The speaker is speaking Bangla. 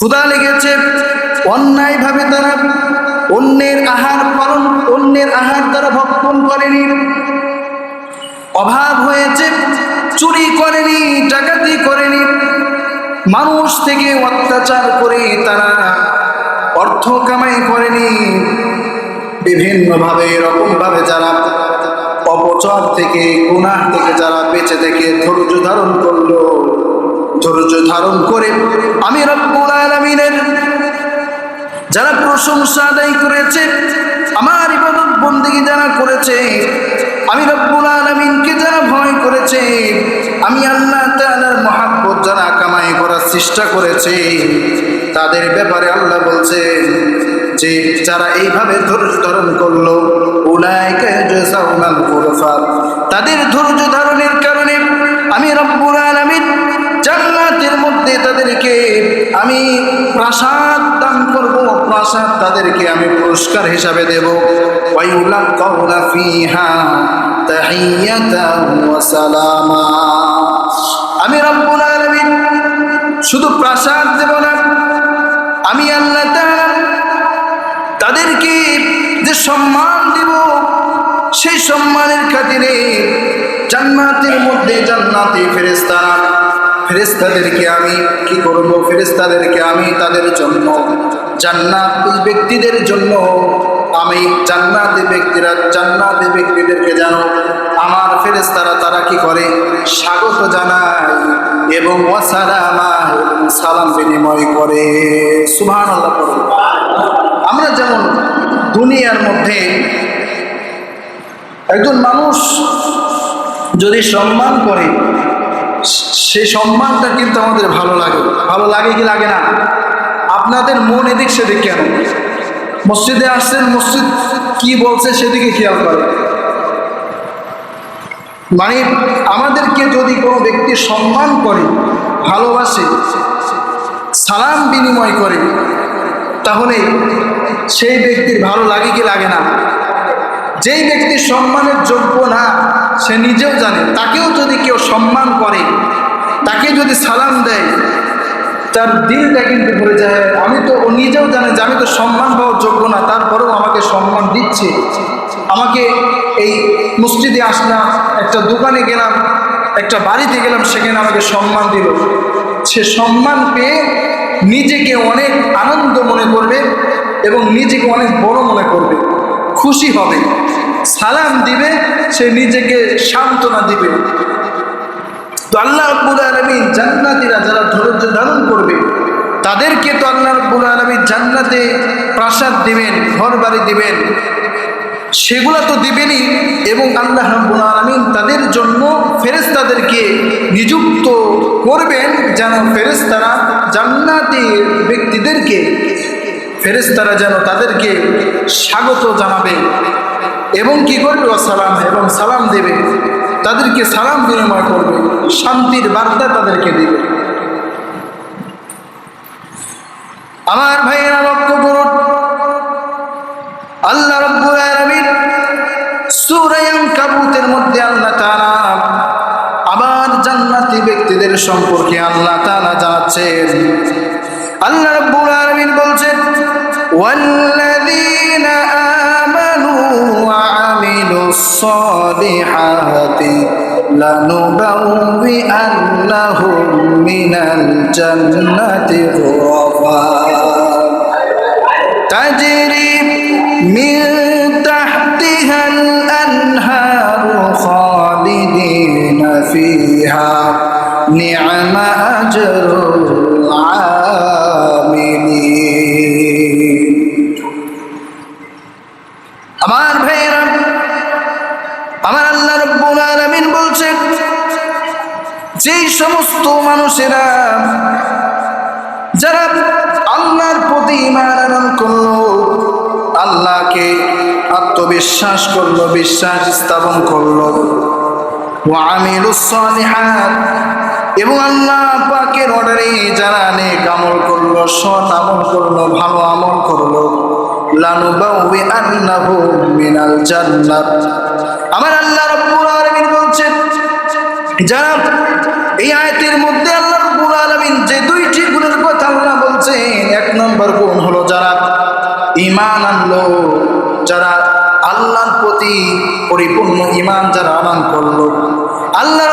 ক্ষুধা লেগেছে, অন্যায়ভাবে তারা অন্যের আহার তারা ভক্ষণ করেনি, অভাব হয়েছে, চুরি করেনি, ডাকাতি করেনি, মানুষ থেকে অত্যাচার করে তারা অর্থ কামাই করেনি, বিভিন্নভাবে এরকমভাবে যারা অপচয় থেকে গুনাহ থেকে যারা বেঁচে থেকে ধৈর্য ধারণ করলো, ধৈর্য ধারণ করে আমি রব্বুল আলামিনের যারা প্রশংসা আদায় করেছে, আমার ইবাদত বন্দেগী যারা করেছে, আমি রব্বুল আলামিনকে যারা ভয় করেছে, আমি আল্লাহ তাআলার মহব্বত যারা কামাই করার চেষ্টা করেছে, তাদের ব্যাপারে আল্লাহ বলছে যে যারা এইভাবে ধৈর্য ধারণ করলো, উলাইকা জাযাউনাল গুরফা, তাদের ধৈর্য ধারণের কারণে আমি রব্বুল আলামিন জান্নাতের মধ্যে তাদেরকে আমি প্রাসাদ দান করব, প্রাসাদ তাদেরকে আমি পুরস্কার হিসাবে দেব। ওয়ায়ুলাকাউনা ফিহা তাহিয়াতান ওয়া সালামা, আমি রব্বুল আলামিন শুধু প্রাসাদ দেব না, আমি আল্লাহ তাআলা তাদেরকে যে সম্মান দেব, সেই সম্মানের খাতিরে জান্নাতের মধ্যে জান্নাতি ফেরেশতাদেরকে আমি কি করব, ফেরেশতাদেরকে আমি তাদের জন্য জান্নাতি ব্যক্তিদের জন্য আমি জান্নাতি ব্যক্তিদেরকে জানো আমার ফেরেশতারা তারা কি করে, স্বাগত জানায় এবং ওয়াসালামা, সালাম বিনিময় করে। সুবহানাল্লাহ। আমরা যেমন দুনিয়ার মধ্যে একজন মানুষ যদি সম্মান করে, সেই সম্মানটা কিন্তু আমাদের ভালো লাগে কি লাগে না? আপনাদের মন এদিক সেদিক কেন? মসজিদে আসছেন, মসজিদ কি বলছে সেদিকে খেয়াল করে। মানে আমাদেরকে যদি কোনো ব্যক্তি সম্মান করে, ভালোবাসে, সালাম বিনিময় করে, তাহলে সেই ব্যক্তির ভালো লাগে কি লাগে না? যেই ব্যক্তি সম্মানের যোগ্য না, সে নিজেও জানে, তাকেও যদি কেউ সম্মান করে, তাকে যদি সালাম দেয়, তার দিলটা কিন্তু ভরে যায়। ও নিজেও জানে যে আমি তো সম্মান পাওয়ার যোগ্য না, তারপরেও আমাকে সম্মান দিচ্ছে। আমাকে এই মসজিদে আসলাম, একটা দোকানে গেলাম, একটা বাড়িতে গেলাম, সেখানে আমাকে সম্মান দিল। সে সম্মান পেয়ে নিজেকে অনেক আনন্দ মনে করবে এবং নিজেকে অনেক বড় মনে করবে, খুশি হবে, সালাম দিবে, সে নিজেকে সান্ত্বনা দিবে। তো আল্লাহ রাব্বুল আলামিন জান্নাতীরা যারা ধৈর্য ধারণ করবে, তাদেরকে তো আল্লাহ রাব্বুল আলামিন জান্নাতে প্রাসাদ দিবেন, ঘর বাড়ি দিবেন, সেগুলো তো দিবেনই, এবং আল্লাহ রাব্বুল আলামিন তাদের জন্য ফেরেশতাদেরকে নিযুক্ত করবেন, যেন ফেরেশতারা জান্নাতি ব্যক্তিদেরকে, ফেরেশতারা যেন তাদেরকে স্বাগত জানাবে এবং কি করবে, সালাম, এবং সালাম দেবে, তাদেরকে সালাম বিনিময় করবে, শান্তির বার্তা তাদেরকে দিবে। আমার ভাইয়েরা লক্ষ্য করুন, আল্লাহ রাব্বুল আলামিন সূরা আনকাবুতের মধ্যে আল্লাহ তাআলা আবার জান্নাতি ব্যক্তিদের সম্পর্কে আল্লাহ তাআলা জানাচ্ছেন। আল্লাহ রাব্বুল আলামিন বলছেন, ওয়াল্লাযীনা আমানু ওয়া আমিলুস সালিহাতি লানুবাউবিআন্নাহুম মিনাল জান্নাতি গুরাফা তাজরি মিন তাহতিহাল আনহারু খালিদিনা ফিহা নি'মা আজরুল আমিলিন। আমার ভাইয়েরা, আমার আল্লাহ রাব্বুল আলামিন বলছেন, যেই সমস্ত মানুষেরা যারা আল্লাহর প্রতি ঈমান আনয়ন করলো, আল্লাহকে আত্মবিশ্বাস করলো, বিশ্বাস স্থাপন করলো, ওয়া আমিলুস সালিহাত, এবং আল্লাহ পাকের অর্ডারে যারা নেক আমল করলো, সৎ আমল করলো, ভালো আমল করলো, লানুবাউবিআন্নাহুম মিনাল জান্নাত। আমার আল্লাহ রাব্বুল আলামিন বলছেন, যারা এই আয়াতের মধ্যে আল্লাহ রাব্বুল আলামিন যে দুইটি গুণের কথা আল্লাহ বলছেন, মুমিনুন হলো যারা ঈমান আনলো, যারা আল্লাহর প্রতি পরিপূর্ণ ঈমান যারা আনয়ন করলো। আল্লাহ